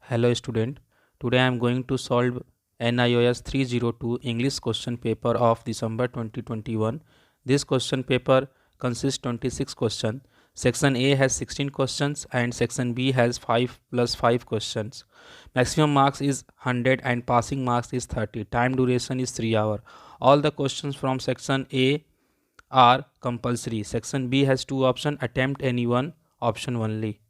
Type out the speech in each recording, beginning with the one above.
Hello student. Today I am going to solve NIOS 302 English question paper of December 2021. This question paper consists 26 questions. Section A has 16 questions and section B has 5 plus 5 questions. Maximum marks is 100 and passing marks is 30. Time duration is 3 hours. All the questions from section A are compulsory. Section B has two options: attempt any one option only.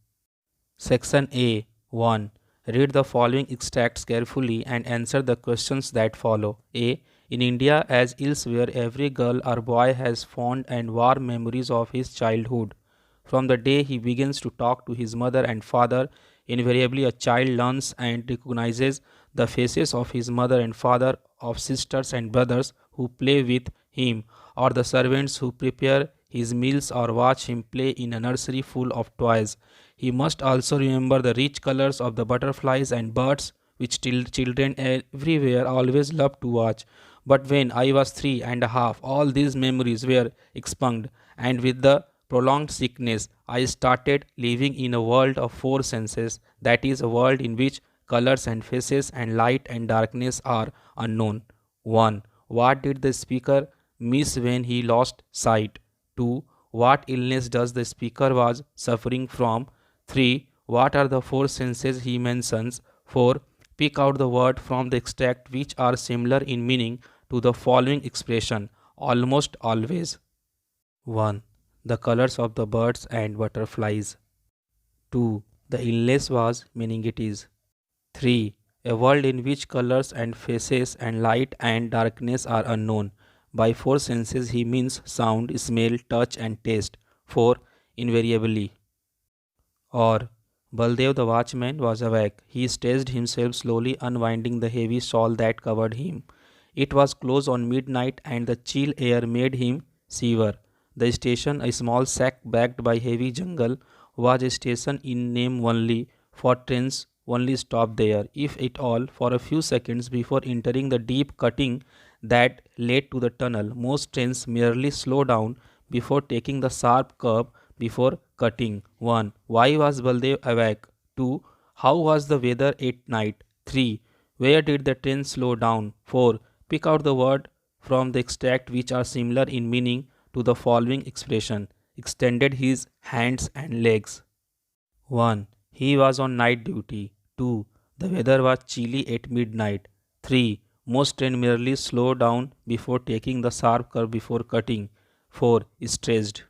Section A 1. Read the following extracts carefully and answer the questions that follow. A. In India, as elsewhere, every girl or boy has fond and warm memories of his childhood. From the day he begins to talk to his mother and father, invariably a child learns and recognizes the faces of his mother and father, of sisters and brothers who play with him, or the servants who prepare his meals or watch him play in a nursery full of toys. He must also remember the rich colors of the butterflies and birds which children everywhere always loved to watch. But when I was 3 and a half, all these memories were expunged, and with the prolonged sickness, I started living in a world of four senses, that is, a world in which colors and faces and light and darkness are unknown. 1. What did the speaker miss when he lost sight? 2. What illness does the speaker was suffering from? 3. What are the four senses he mentions? 4. Pick out the word from the extract which are similar in meaning to the following expression: almost always. 1. The colors of the birds and butterflies. 2. The illness was meningitis. 3. A world in which colors and faces and light and darkness are unknown. By four senses he means sound, smell, touch and taste. 4. Invariably. Or Baldev the watchman was awake. He stretched himself slowly, unwinding the heavy shawl that covered him. It was close on midnight, and the chill air made him shiver. The station, a small shack backed by heavy jungle, was a station in name only, for trains only stopped there, if at all, for a few seconds before entering the deep cutting that led to the tunnel. Most trains merely slow down before taking the sharp curve before cutting. 1. Why was Baldev awake? 2. How was the weather at night? 3. Where did the train slow down? 4. Pick out the word from the extract which are similar in meaning to the following expression: extended his hands and legs. 1. He was on night duty. 2. The weather was chilly at midnight. 3. Most trains merely slow down before taking the sharp curve before cutting. 4. Stressed.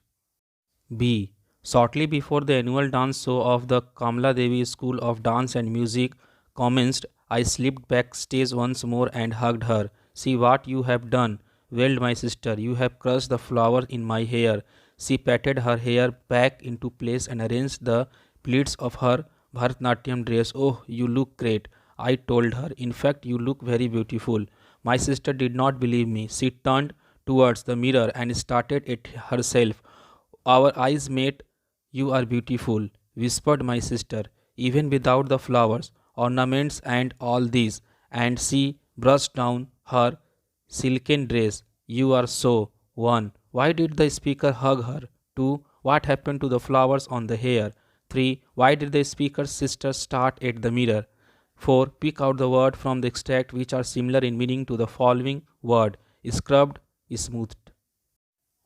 B. Shortly before the annual dance show of the Kamala Devi School of Dance and Music commenced, I slipped backstage once more and hugged her. See what you have done, wailed my sister. You have crushed the flower in my hair. She patted her hair back into place and arranged the pleats of her Bharatanatyam dress. Oh, you look great, I told her. In fact, you look very beautiful. My sister did not believe me. She turned towards the mirror and started it herself. Our eyes met. You are beautiful, whispered my sister, even without the flowers, ornaments, and all these. And she brushed down her silken dress. You are so. 1. Why did the speaker hug her? 2. What happened to the flowers on the hair? 3. Why did the speaker's sister start at the mirror? 4. Pick out the word from the extract which are similar in meaning to the following word: scrubbed, smoothed.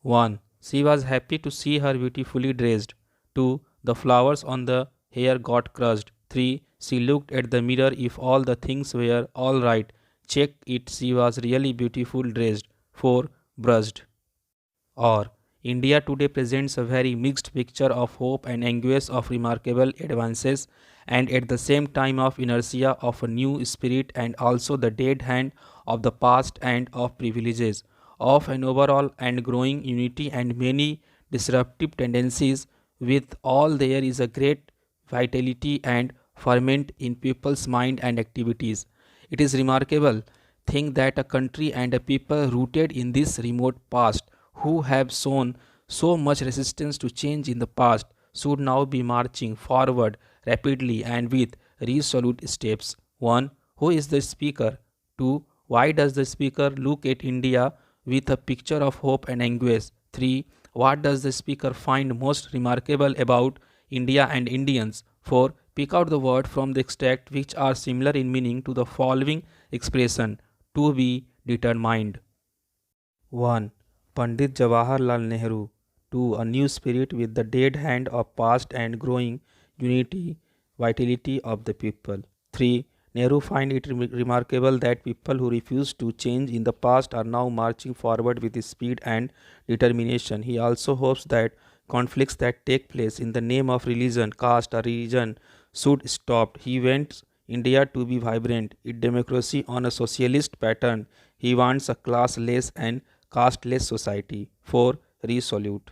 1. She was happy to see her beautifully dressed. 2. The flowers on the hair got crushed. 3. She looked at the mirror if all the things were all right. Check it, she was really beautiful dressed. 4. Brushed. Or India today presents a very mixed picture of hope and anguish, of remarkable advances and at the same time of inertia, of a new spirit and also the dead hand of the past, and of privileges, of an overall and growing unity and many disruptive tendencies. With all, there is a great vitality and ferment in people's mind and activities. It is remarkable thing that a country and a people rooted in this remote past, who have shown so much resistance to change in the past, should now be marching forward rapidly and with resolute steps. 1. Who is the speaker? 2. Why does the speaker look at India with a picture of hope and anguish? 3. What does the speaker find most remarkable about India and Indians? 4. Pick out the word from the extract which are similar in meaning to the following expression to be determined. 1. Pandit Jawaharlal Nehru. 2. A new spirit with the dead hand of past and growing unity, vitality of the people. 3. Nehru find it remarkable that people who refused to change in the past are now marching forward with speed and determination. He also hopes that conflicts that take place in the name of religion, caste, or religion should stop. He wants India to be vibrant, its democracy on a socialist pattern. He wants a classless and casteless society. 4. Resolute.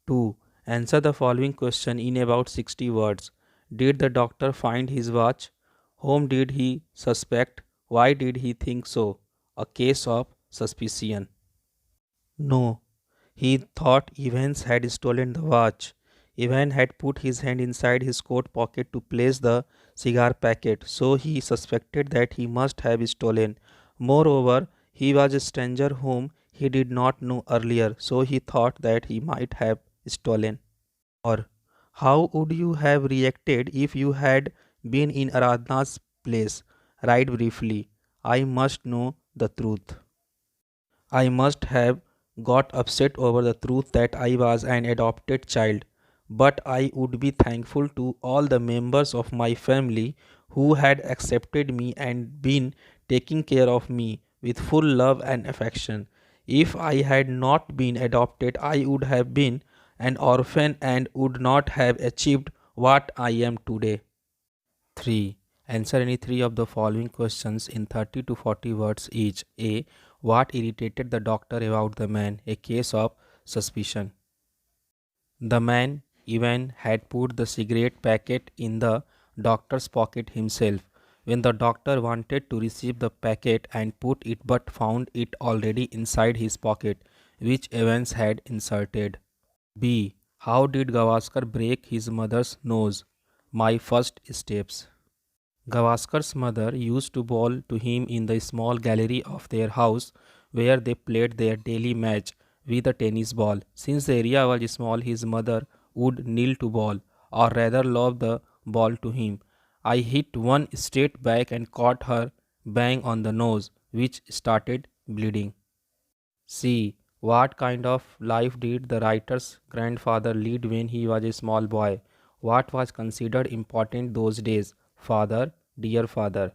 2. Answer the following question in about 60 words. Did the doctor find his watch? Whom did he suspect? Why did he think so? A case of suspicion. No. He thought Evans had stolen the watch. Evan had put his hand inside his coat pocket to place the cigar packet, so he suspected that he must have stolen. Moreover, he was a stranger whom he did not know earlier, so he thought that he might have stolen. Or, how would you have reacted if you had been in Aradhna's place? Write briefly. I must know the truth. I must have got upset over the truth that I was an adopted child, but I would be thankful to all the members of my family who had accepted me and been taking care of me with full love and affection. If I had not been adopted, I would have been an orphan and would not have achieved what I am today. 3. Answer any three of the following questions in 30 to 40 words each. A. What irritated the doctor about the man? A case of suspicion. The man even had put the cigarette packet in the doctor's pocket himself. When the doctor wanted to receive the packet and put it but found it already inside his pocket, which Evans had inserted. B. How did Gavaskar break his mother's nose? My first steps. Gavaskar's mother used to bowl to him in the small gallery of their house where they played their daily match with a tennis ball. Since the area was small, his mother would kneel to bowl, or rather lob the ball to him. I hit one straight back and caught her bang on the nose, which started bleeding. C. What kind of life did the writer's grandfather lead when he was a small boy? What was considered important those days? Father, dear father.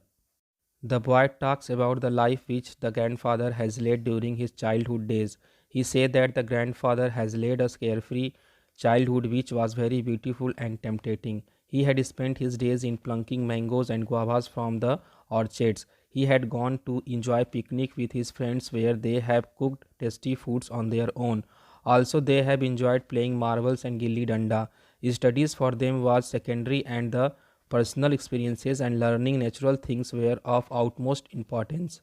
The boy talks about the life which the grandfather has led during his childhood days. He said that the grandfather has led a carefree childhood which was very beautiful and tempting. He had spent his days in plucking mangoes and guavas from the orchards. He had gone to enjoy picnic with his friends where they have cooked tasty foods on their own. Also, they have enjoyed playing marbles and gilli danda. Studies for them was secondary and the personal experiences and learning natural things were of utmost importance.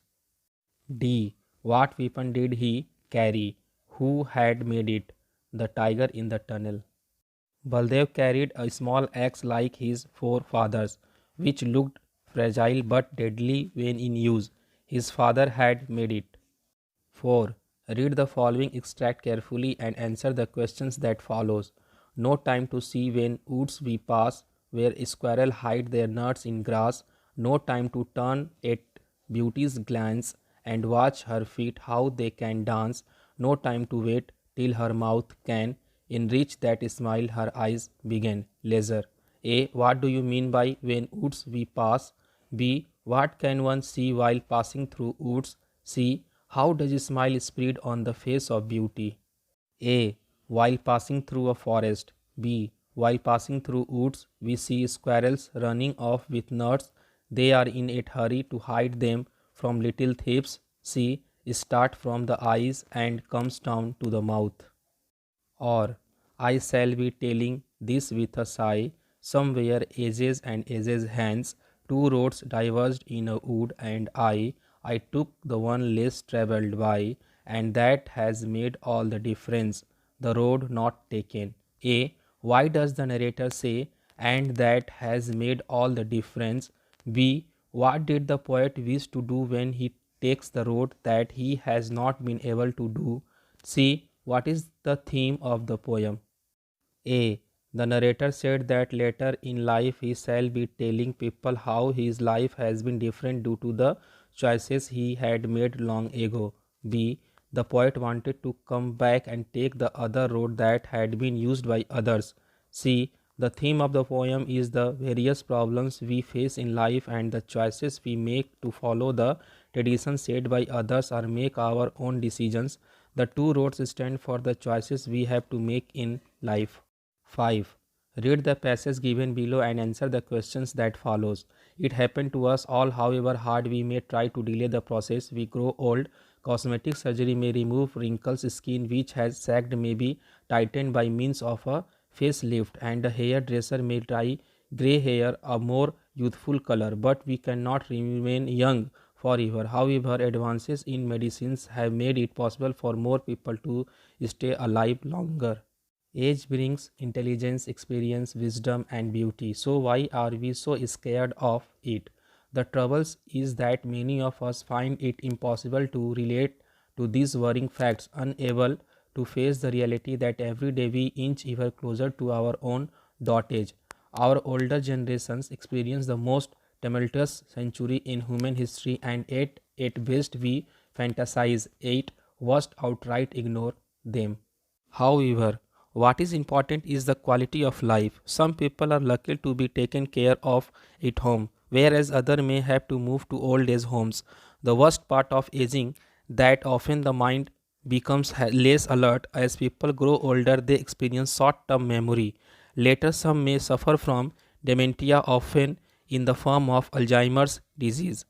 D. What weapon did he carry? Who had made it? The tiger in the tunnel. Baldev carried a small axe like his forefathers, which looked fragile but deadly when in use. His father had made it. 4. Read the following extract carefully and answer the questions that follows. No time to see when woods we pass, where a squirrel hide their nuts in grass. No time to turn at beauty's glance and watch her feet how they can dance. No time to wait till her mouth can enrich that smile her eyes begin. Leisure. A. What do you mean by when woods we pass? B. What can one see while passing through woods? C. How does a smile spread on the face of beauty? A. While passing through a forest. B. While passing through woods, we see squirrels running off with nuts. They are in a hurry to hide them from little thieves. C. Start from the eyes and comes down to the mouth. Or, I shall be telling this with a sigh. Somewhere edges and edges hands, two roads diverged in a wood, and I took the one less travelled by, and that has made all the difference. The road not taken. A. Why does the narrator say, and that has made all the difference? B. What did the poet wish to do when he takes the road that he has not been able to do? C. What is the theme of the poem? A. The narrator said that later in life he shall be telling people how his life has been different due to the choices he had made long ago. B. The poet wanted to come back and take the other road that had been used by others. C. The theme of the poem is the various problems we face in life and the choices we make to follow the traditions set by others or make our own decisions. The two roads stand for the choices we have to make in life. 5. Read the passage given below and answer the questions that follows. It happened to us all, however hard we may try to delay the process. We grow old. Cosmetic surgery may remove wrinkles, skin which has sagged may be tightened by means of a facelift, and a hairdresser may dye grey hair a more youthful color, but we cannot remain young forever. However, advances in medicines have made it possible for more people to stay alive longer. Age brings intelligence, experience, wisdom, and beauty. So, why are we so scared of it? The trouble is that many of us find it impossible to relate to these worrying facts, unable to face the reality that every day we inch ever closer to our own dot age. Our older generations experience the most tumultuous century in human history, and yet, at best, we fantasize, at worst, outright ignore them. However, what is important is the quality of life. Some people are lucky to be taken care of at home, whereas others may have to move to old age homes. The worst part of aging that often the mind becomes less alert as people grow older. They experience short-term memory. Later, some may suffer from dementia, often in the form of Alzheimer's disease.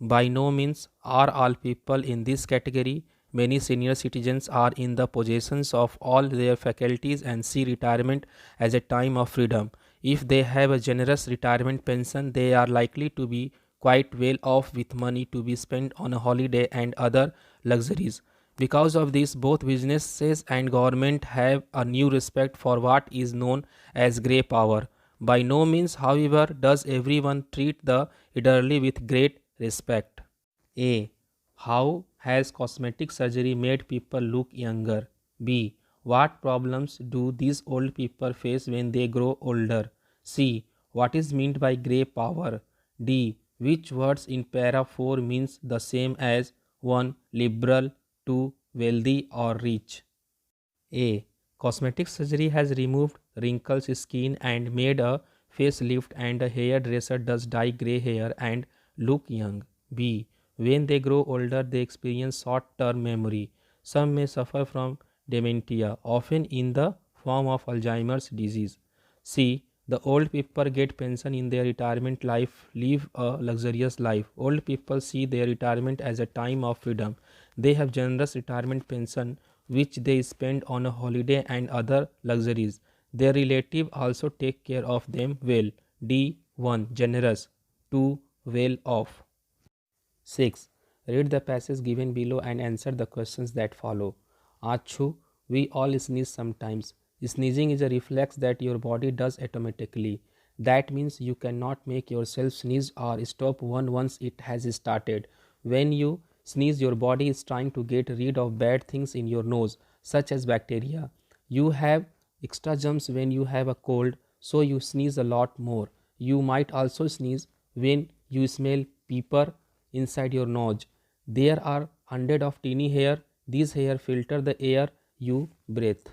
By no means are all people in this category. Many senior citizens are in the possession of all their faculties and see retirement as a time of freedom. If they have a generous retirement pension, they are likely to be quite well off with money to be spent on a holiday and other luxuries. Because of this, both businesses and government have a new respect for what is known as grey power. By no means, however, does everyone treat the elderly with great respect. A. How has cosmetic surgery made people look younger? B. What problems do these old people face when they grow older? C. What is meant by grey power? D. Which words in para 4 means the same as 1. Liberal, 2. Wealthy or rich? A. Cosmetic surgery has removed wrinkles, skin, and made a facelift, and a hairdresser does dye grey hair and look young. B. When they grow older, they experience short term memory. Some may suffer from dementia, often in the form of Alzheimer's disease. C. The old people get pension in their retirement life, live a luxurious life. Old people see their retirement as a time of freedom. They have generous retirement pension which they spend on a holiday and other luxuries. Their relative also take care of them well. D. 1. Generous. 2. Well off. 6. Read the passage given below and answer the questions that follow. Achu, we all sneeze sometimes. Sneezing is a reflex that your body does automatically. That means you cannot make yourself sneeze or stop one once it has started. When you sneeze, your body is trying to get rid of bad things in your nose, such as bacteria. You have extra germs when you have a cold, so you sneeze a lot more. You might also sneeze when you smell pepper inside your nose. There are hundreds of tiny hair. These hair filter the air you breathe.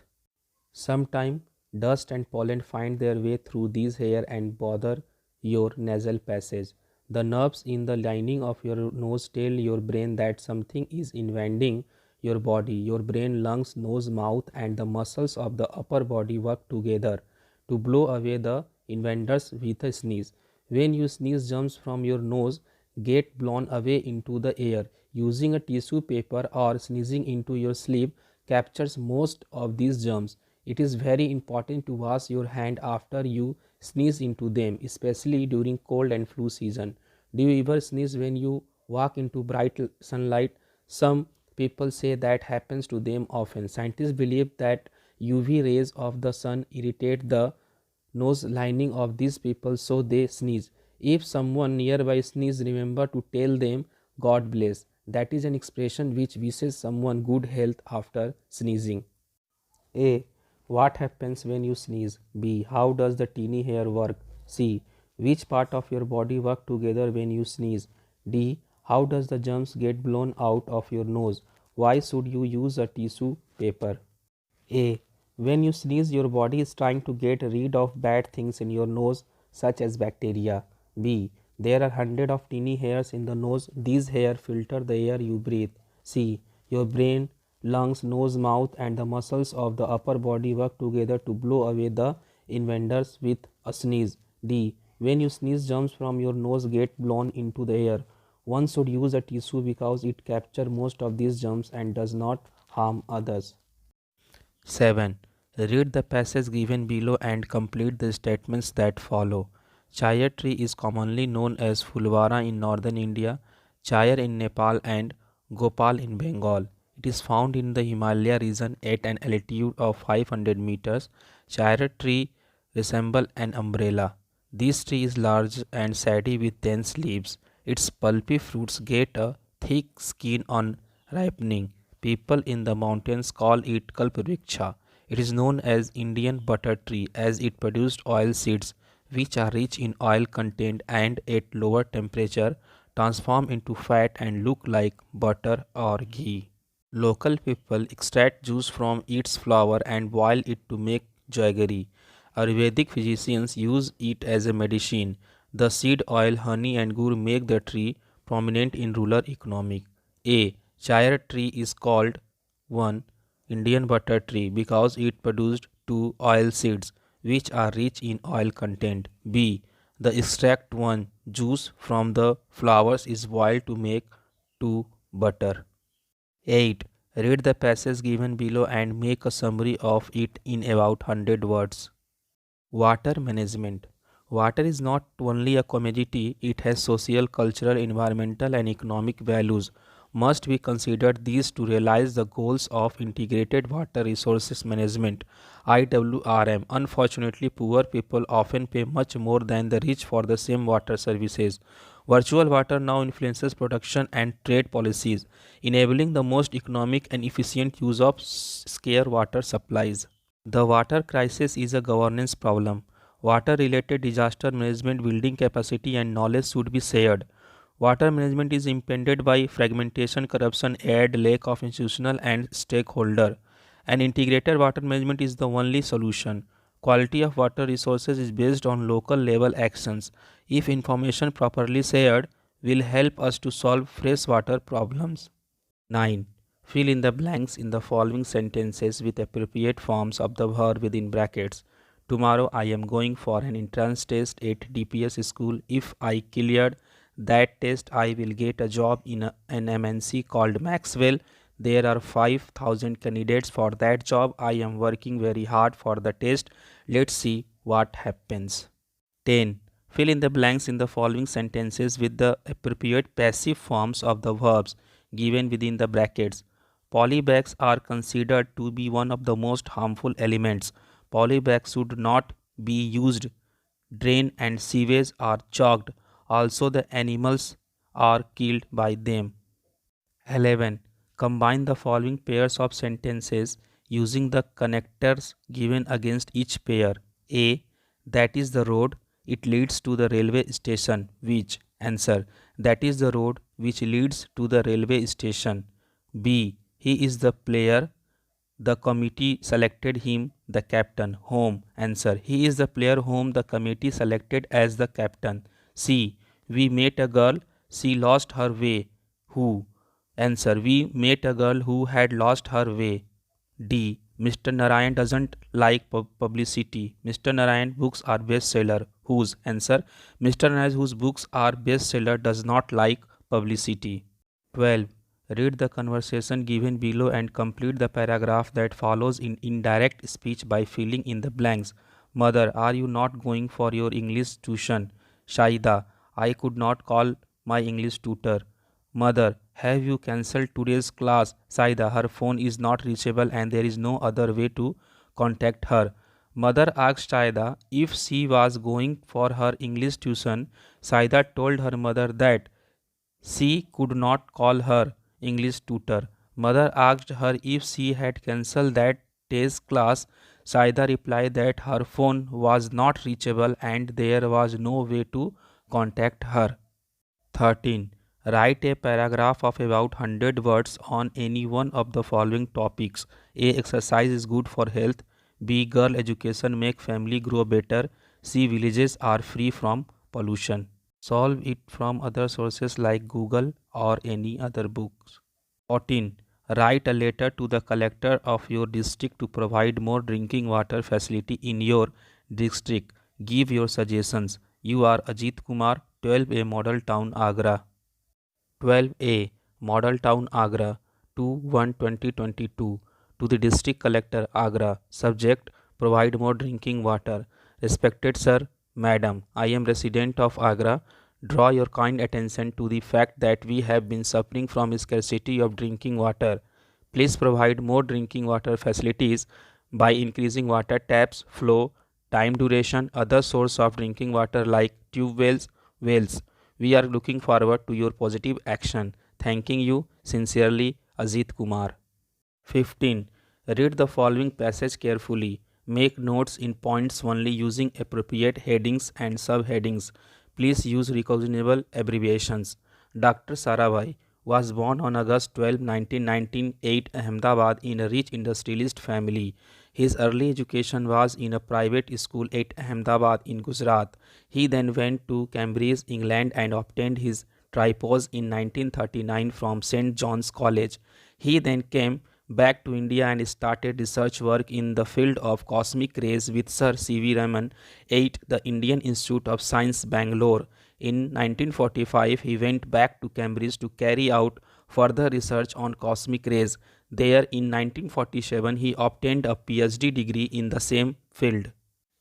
Sometimes dust and pollen find their way through these hair and bother your nasal passage. The nerves in the lining of your nose tell your brain that something is invading your body. Your brain, lungs, nose, mouth, and the muscles of the upper body work together to blow away the invaders with a sneeze. When you sneeze, germs from your nose get blown away into the air. Using a tissue paper or sneezing into your sleep captures most of these germs. It is very important to wash your hand after you sneeze into them, especially during cold and flu season. Do you ever sneeze when you walk into bright sunlight? Some people say that happens to them often. Scientists believe that UV rays of the sun irritate the nose lining of these people, so they sneeze. If someone nearby sneezes, remember to tell them God bless. That is an expression which wishes someone good health after sneezing. A. What happens when you sneeze? B. How does the teeny hair work? C. Which part of your body work together when you sneeze? D. How does the germs get blown out of your nose? Why should you use a tissue paper? A. When you sneeze, your body is trying to get rid of bad things in your nose, such as bacteria. B. There are hundreds of teeny hairs in the nose. These hairs filter the air you breathe. C. Your brain, lungs, nose, mouth, and the muscles of the upper body work together to blow away the invaders with a sneeze. D. When you sneeze, germs from your nose get blown into the air. One should use a tissue because it captures most of these germs and does not harm others. 7. Read the passage given below and complete the statements that follow. Chayar tree is commonly known as Fulvara in northern India, Chayar in Nepal, and Gopal in Bengal. It is found in the Himalaya region at an altitude of 500 meters. Chayar tree resembles an umbrella. This tree is large and shady with dense leaves. Its pulpy fruits get a thick skin on ripening. People in the mountains call it kalpavriksha. It is known as Indian butter tree as it produced oil seeds which are rich in oil content and at lower temperature transform into fat and look like butter or ghee. Local people extract juice from its flower and boil it to make jaggery. Ayurvedic physicians use it as a medicine. The seed oil, honey, and gur make the tree prominent in rural economic. A. Chayar tree is called 1. Indian butter tree because it produced 2 oil seeds which are rich in oil content. B. The extract 1 juice from the flowers is boiled to make 2 butter. 8. Read the passage given below and make a summary of it in about 100 words. Water management. Water is not only a commodity, it has social, cultural, environmental, and economic values. Must be considered these to realize the goals of integrated water resources management IWRM. Unfortunately, poor people often pay much more than the rich for the same water services. Virtual water now influences production and trade policies, enabling the most economic and efficient use of scarce water supplies. The water crisis is a governance problem. Water related disaster management, building capacity, and knowledge should be shared. Water management is impeded by fragmentation, corruption, aid, lack of institutional and stakeholder. And integrated water management is the only solution. Quality of water resources is based on local level actions. If information properly shared, will help us to solve freshwater problems. 9. Fill in the blanks in the following sentences with appropriate forms of the verb within brackets. Tomorrow I am going for an entrance test at DPS school. If I cleared that test, I will get a job in an MNC called Maxwell. There are 5,000 candidates for that job. I am working very hard for the test. Let's see what happens. 10. Fill in the blanks in the following sentences with the appropriate passive forms of the verbs given within the brackets. Polybags are considered to be one of the most harmful elements. Polybags should not be used. Drain and sewage are clogged. Also, the animals are killed by them. 11. Combine the following pairs of sentences using the connectors given against each pair. A. That is the road. It leads to the railway station. Which? Answer. That is the road which leads to the railway station. B. He is the player. The committee selected him the captain. Whom? Answer. He is the player whom the committee selected as the captain. C. We met a girl. She lost her way. Who? Answer. We met a girl who had lost her way. D. Mr. Narayan doesn't like publicity. Mr. Narayan books are bestseller. Whose? Answer. Mr. Narayan whose books are bestseller does not like publicity. 12. Read the conversation given below and complete the paragraph that follows in indirect speech by filling in the blanks. Mother, are you not going for your English tuition? Shaida, I could not call my English tutor. Mother, have you cancelled today's class? Saida, her phone is not reachable and there is no other way to contact her. Mother asked Saida if she was going for her English tuition. Saida told her mother that she could not call her English tutor. Mother asked her if she had cancelled that day's class. Saida replied that her phone was not reachable and there was no way to contact her. 13. Write a paragraph of about 100 words on any one of the following topics. A. Exercise is good for health. B. Girl education make family grow better. C. Villages are free from pollution. Solve it from other sources like Google or any other books. 14. Write a letter to the collector of your district to provide more drinking water facility in your district. Give your suggestions. You are Ajit Kumar, 12A Model Town, Agra. 12A Model Town, Agra, 2/1/2022. To the District Collector, Agra. Subject: Provide more drinking water. Respected Sir, Madam, I am resident of Agra. Draw your kind attention to the fact that we have been suffering from scarcity of drinking water. Please provide more drinking water facilities by increasing water taps, flow, time duration, other source of drinking water like tube wells, wells. We are looking forward to your positive action. Thanking you sincerely, Ajit Kumar. 15. Read the following passage carefully. Make notes in points only using appropriate headings and subheadings. Please use recognizable abbreviations. Dr. Sarabhai was born on August 12, 1998, Ahmedabad, in a rich industrialist family. His early education was in a private school at Ahmedabad in Gujarat. He then went to Cambridge, England, and obtained his tripos in 1939 from St. John's College. He then came back to India and started research work in the field of cosmic rays with Sir C.V. Raman at the Indian Institute of Science, Bangalore. In 1945, he went back to Cambridge to carry out further research on cosmic rays. There, in 1947, he obtained a PhD degree in the same field.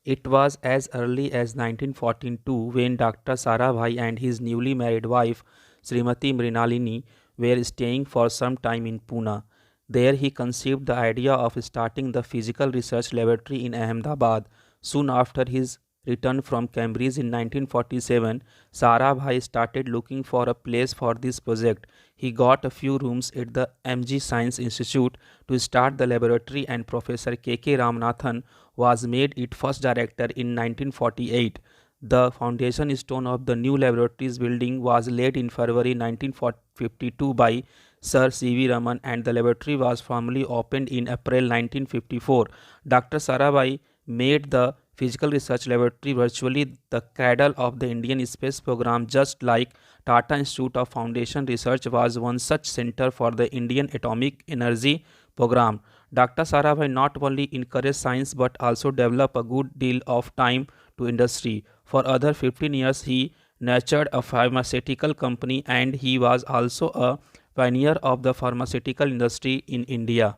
It was as early as 1942 when Dr. Sarabhai and his newly married wife, Srimati Mrinalini, were staying for some time in Pune. There he conceived the idea of starting the Physical Research Laboratory in Ahmedabad. Soon after his return from Cambridge in 1947, Sarabhai started looking for a place for this project. He got a few rooms at the MG Science Institute to start the laboratory, and Professor K.K. Ramanathan was made its first director in 1948. The foundation stone of the new laboratories building was laid in February 1952 by Sir C.V. Raman, and the laboratory was formally opened in April 1954. Dr. Sarabhai made the Physical Research Laboratory virtually the cradle of the Indian space program, just like Tata Institute of Foundation Research was one such center for the Indian Atomic Energy Program. Dr. Sarabhai not only encouraged science but also developed a good deal of time to industry. For other 15 years, he nurtured a pharmaceutical company, and he was also a pioneer of the pharmaceutical industry in India.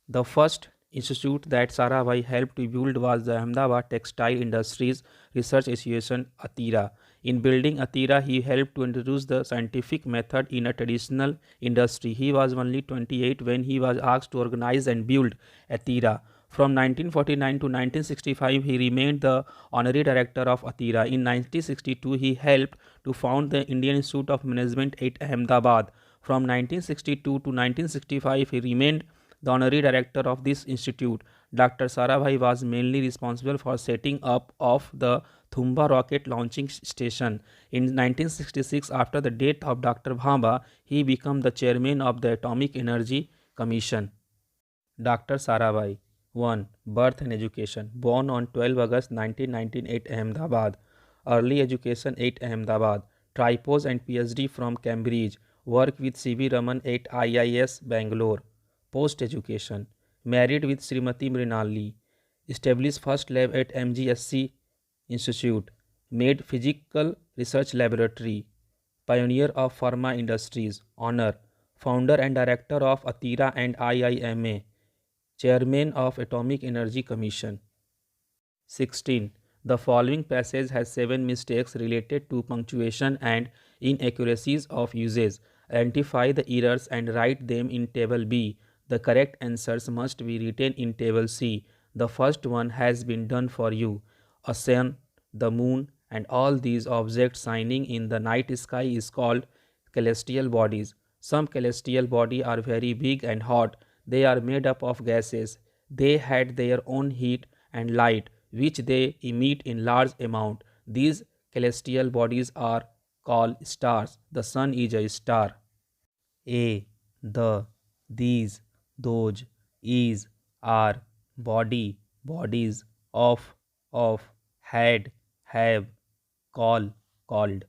The first institute that Sarabhai helped to build was the Ahmedabad Textile Industries Research Association, ATIRA. In building ATIRA, he helped to introduce the scientific method in a traditional industry. He was only 28 when he was asked to organize and build ATIRA. From 1949 to 1965, he remained the honorary director of ATIRA. In 1962, he helped to found the Indian Institute of Management at Ahmedabad. From 1962 to 1965, he remained the honorary director of this institute. Dr. Sarabhai was mainly responsible for setting up of the Thumba rocket launching station. In 1966, after the death of Dr. Bhabha, he became the chairman of the Atomic Energy Commission. Dr. Sarabhai. 1. Birth and education. Born on 12 August 1919 at Ahmedabad. Early education at Ahmedabad. Tripos and PhD from Cambridge. Work with C.V. Raman at IIS Bangalore. Post education. Married with Srimati Mrinalini. Established first lab at MGSC Institute. Made physical research laboratory. Pioneer of pharma industries. Honor. Founder and director of ATIRA and IIMA. Chairman of Atomic Energy Commission. 16. The following passage has 7 mistakes related to punctuation and inaccuracies of uses. Identify the errors and write them in table B. The correct answers must be written in table C. The first one has been done for you. A sun, the moon, and all these objects shining in the night sky is called celestial bodies. Some celestial bodies are very big and hot. They are made up of gases. They had their own heat and light, which they emit in large amount. These celestial bodies are called stars. The sun is a star. A, the, these, those, is, are, body, bodies, of, had, have, call, called.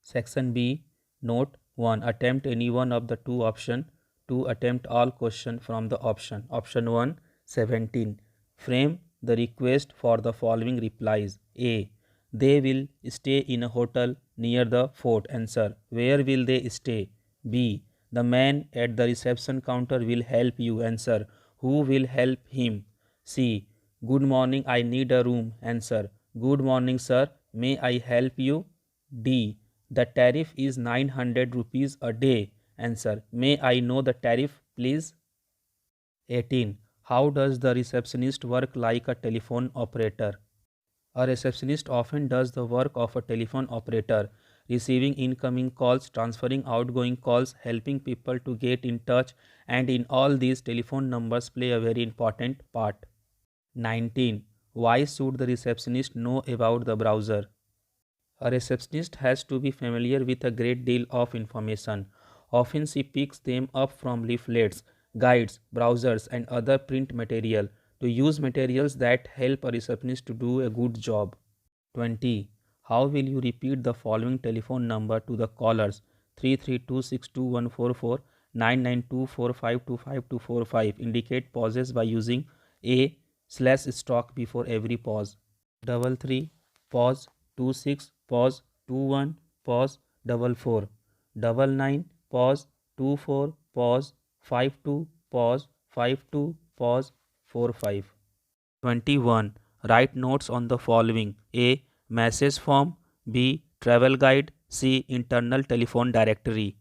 Section B. Note 1. Attempt any one of the two option. 2. Attempt all question from the option. Option 1. 17. Frame the request for the following replies. A. They will stay in a hotel near the fort. Answer. Where will they stay? B. The man at the reception counter will help you. Answer. Who will help him? C. Good morning, I need a room. Answer. Good morning, sir. May I help you? D. The tariff is 900 rupees a day. Answer. May I know the tariff, please? 18. How does the receptionist work like a telephone operator? A receptionist often does the work of a telephone operator, receiving incoming calls, transferring outgoing calls, helping people to get in touch, and in all these, telephone numbers play a very important part. 19. Why should the receptionist know about the browser? A receptionist has to be familiar with a great deal of information. Often she picks them up from leaflets, guides, browsers, and other print material to use materials that help a receptionist to do a good job. 20. How will you repeat the following telephone number to the callers 33262144992452545? Indicate pauses by using a slash stroke before every pause. Double three, pause, 26, pause, 21, pause, double four, double nine, pause, 24, pause, 52, pause, 52, pause, 45. 21. Write notes on the following: A. Message form. B. Travel guide. C. Internal telephone directory.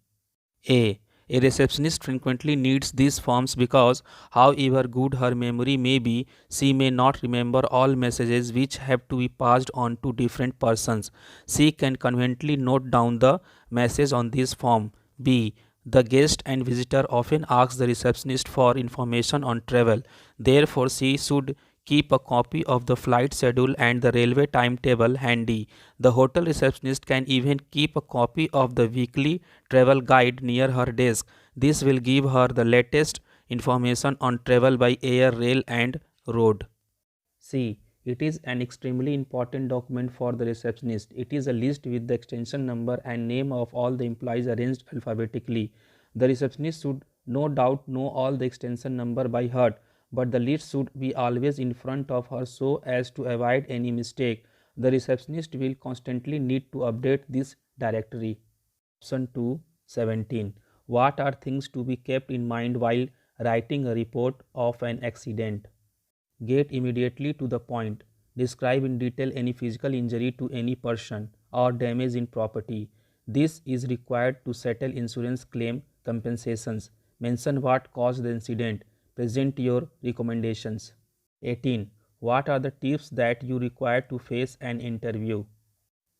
A. A receptionist frequently needs these forms because, however good her memory may be, she may not remember all messages which have to be passed on to different persons. She can conveniently note down the message on this form. B. The guest and visitor often ask the receptionist for information on travel. Therefore, she should keep a copy of the flight schedule and the railway timetable handy. The hotel receptionist can even keep a copy of the weekly travel guide near her desk. This will give her the latest information on travel by air, rail, and road. C. It is an extremely important document for the receptionist. It is a list with the extension number and name of all the employees arranged alphabetically. The receptionist should no doubt know all the extension number by heart, but the list should be always in front of her so as to avoid any mistake. The receptionist will constantly need to update this directory. Option 2. 17. What are things to be kept in mind while writing a report of an accident? Get immediately to the point. Describe in detail any physical injury to any person or damage in property. This is required to settle insurance claim compensations. Mention what caused the incident. Present your recommendations. 18. What are the tips that you require to face an interview?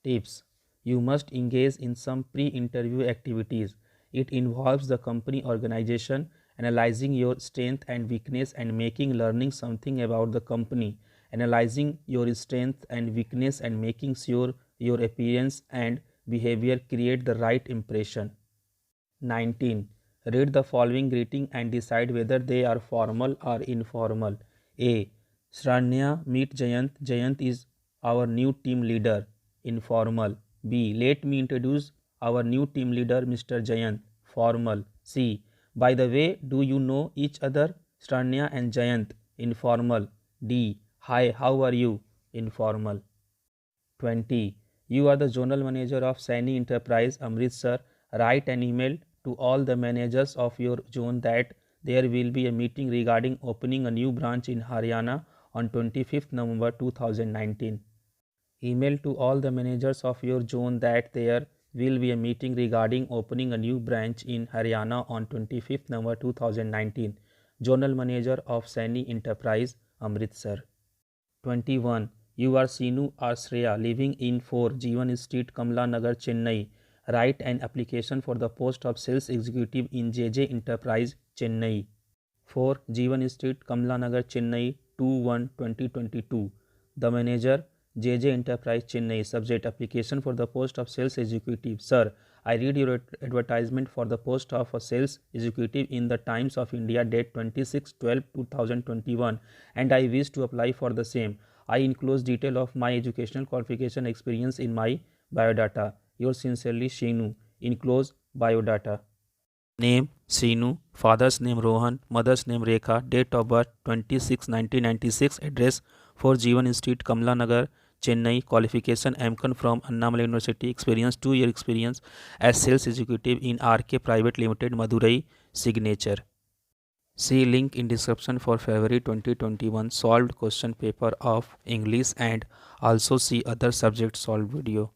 Tips: you must engage in some pre-interview activities. It involves the company organization, analyzing your strength and weakness and making learning something about the company, analyzing your strength and weakness and making sure your appearance and behavior create the right impression. 19. Read the following greeting and decide whether they are formal or informal. A. Sranya, meet Jayant. Jayant is our new team leader. Informal. B. Let me introduce our new team leader, Mr. Jayant. Formal. C. By the way, do you know each other? Sranya and Jayant. Informal. D. Hi, how are you? Informal. 20. You are the Zonal Manager of Saini Enterprise, Amritsar. Write an email to all the managers of your zone that there will be a meeting regarding opening a new branch in Haryana on 25th November 2019. Email to all the managers of your zone that there will be a meeting regarding opening a new branch in Haryana on 25th November 2019. Zonal Manager of Saini Enterprise, Amritsar. 21. You are Sinu Ashreya, living in 4 Jeevan Street, Kamla Nagar, Chennai. Write an application for the post of Sales Executive in JJ Enterprise, Chennai. 4. Jeevan Street, Kamla Nagar, Chennai 2/1/2022. The manager, JJ Enterprise, Chennai. Subject: application for the post of sales executive. Sir, I read your advertisement for the post of a sales executive in the Times of India date 26/12/2021 and I wish to apply for the same. I enclose detail of my educational qualification experience in my biodata. Yours sincerely, Sheenu. Enclose biodata. Name Seenu, father's name Rohan, mother's name Rekha, date of birth 26/1996, address 4 Jeevan Street, Kamla Nagar, Chennai, qualification MCON from Annamalai University, experience 2 year experience as sales executive in RK Private Limited, Madurai, signature. See link in description for February 2021 solved question paper of English and also see other subject solved video.